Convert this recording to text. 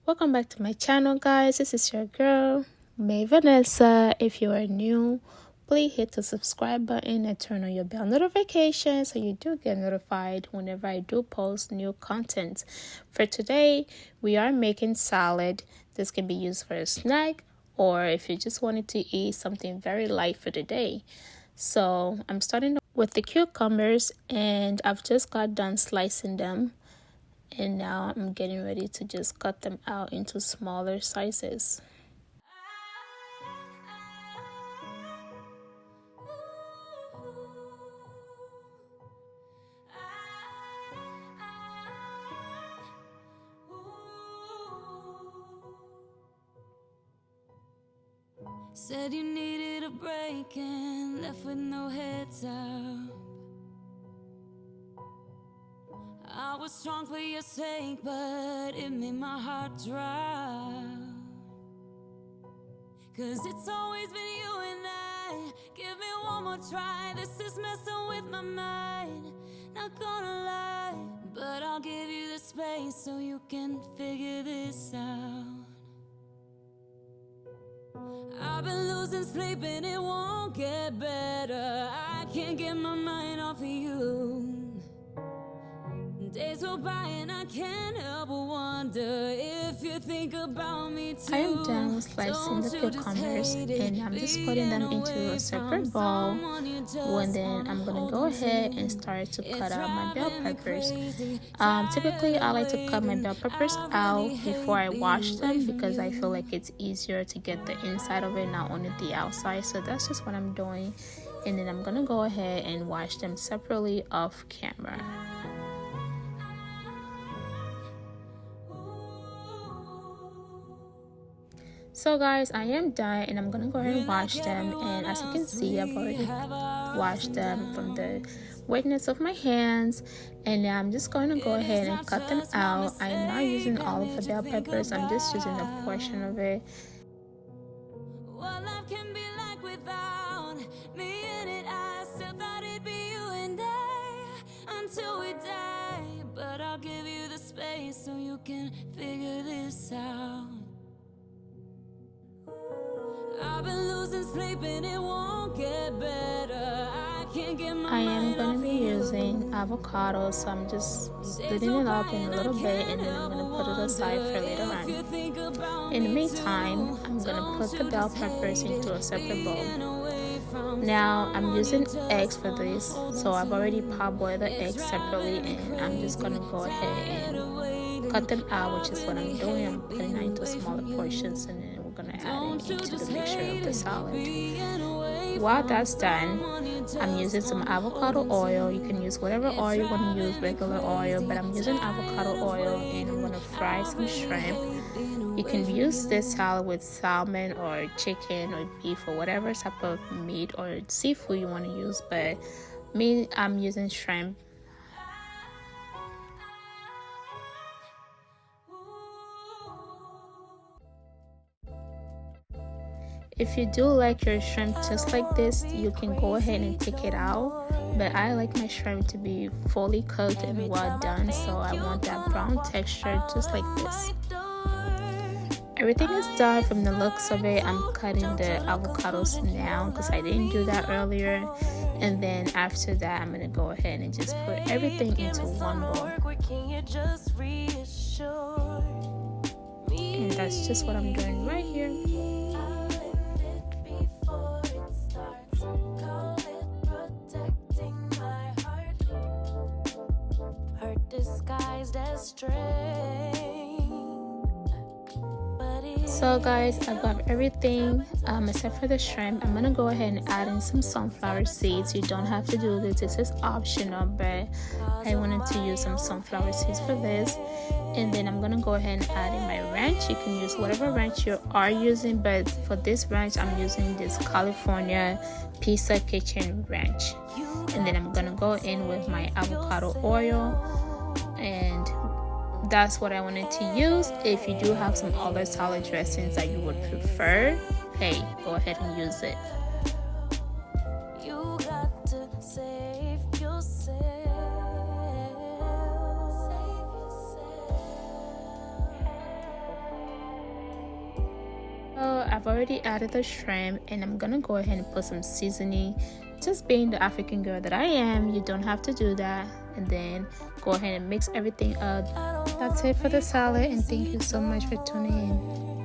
Welcome back to my channel, guys. This is your girl, May Vanessa. If you are new, please hit the subscribe button and turn on your bell notification so you do get notified whenever I do post new content. For today, we are making salad. This can be used for a snack or if you just wanted to eat something very light for the day. So I'm starting with the cucumbers, and I've just got done slicing them. And now I'm getting ready to just cut them out into smaller sizes. Said you needed a break and left with no heads up. I was strong for your sake, but it made my heart drop. 'Cause it's always been you and I. Give me one more try. This is messing with my mind. Not gonna lie, but I'll give you the space so you can figure this out. I've been losing sleep and it won't get better. I can't get my mind off of you. Days go by and I can't help but wonder if you think about me too. I am done with slicing the cucumbers and I'm just putting them into a separate bowl. And then I'm gonna go ahead and start to cut out my bell peppers. Typically I like to cut my bell peppers out before I wash them because I feel like it's easier to get the inside of it, not only the outside. So that's just what I'm doing. And then I'm gonna go ahead and wash them separately off camera. So guys, I am done and I'm gonna go ahead and wash them, and as you can see, I've already washed them from the wetness of my hands, and now I'm just going to go ahead and cut them out. I am not using all of the bell peppers, I'm just using a portion of it. What life can be like without me in it. I still thought it'd be you and I until we die, but I'll give you the space so you can figure this out. I've been losing sleep and it won't get better. I am going to be using avocado, so I'm just splitting it up in a little bit and then I'm going to put it aside for later on. In the meantime, I'm going to put the bell peppers into a separate bowl. Now I'm using eggs for this, so I've already parboiled the eggs separately and I'm just going to go ahead and cut them out, which is what I'm doing. I'm putting it into smaller portions and then we're going to add it into the mixture of the salad. While that's done, I'm using some avocado oil. You can use whatever oil you want to use, regular oil, but I'm using avocado oil and I'm going to fry some shrimp. You can use this salad with salmon or chicken or beef or whatever type of meat or seafood you want to use, but me, I'm using shrimp. If you do like your shrimp just like this, you can go ahead and take it out. But I like my shrimp to be fully cooked and well done, so I want that brown texture just like this. Everything is done. From the looks of it, I'm cutting the avocados now because I didn't do that earlier. And then after that, I'm going to go ahead and just put everything into one bowl. And that's just what I'm doing right here. So guys, I've got everything except for the shrimp. I'm gonna go ahead and add in some sunflower seeds. You don't have to do this, this is optional, but I wanted to use some sunflower seeds for this. And then I'm gonna go ahead and add in my ranch. You can use whatever ranch you are using, but for this ranch I'm using this California Pizza Kitchen ranch. And then I'm gonna go in with my avocado oil, and that's what I wanted to use. If you do have some other salad dressings that you would prefer, hey, go ahead and use it. You got to save yourself. I've already added the shrimp, and I'm gonna go ahead and put some seasoning. Just being the African girl that I am, you don't have to do that. And then go ahead and mix everything up. That's it for the salad, and thank you so much for tuning in.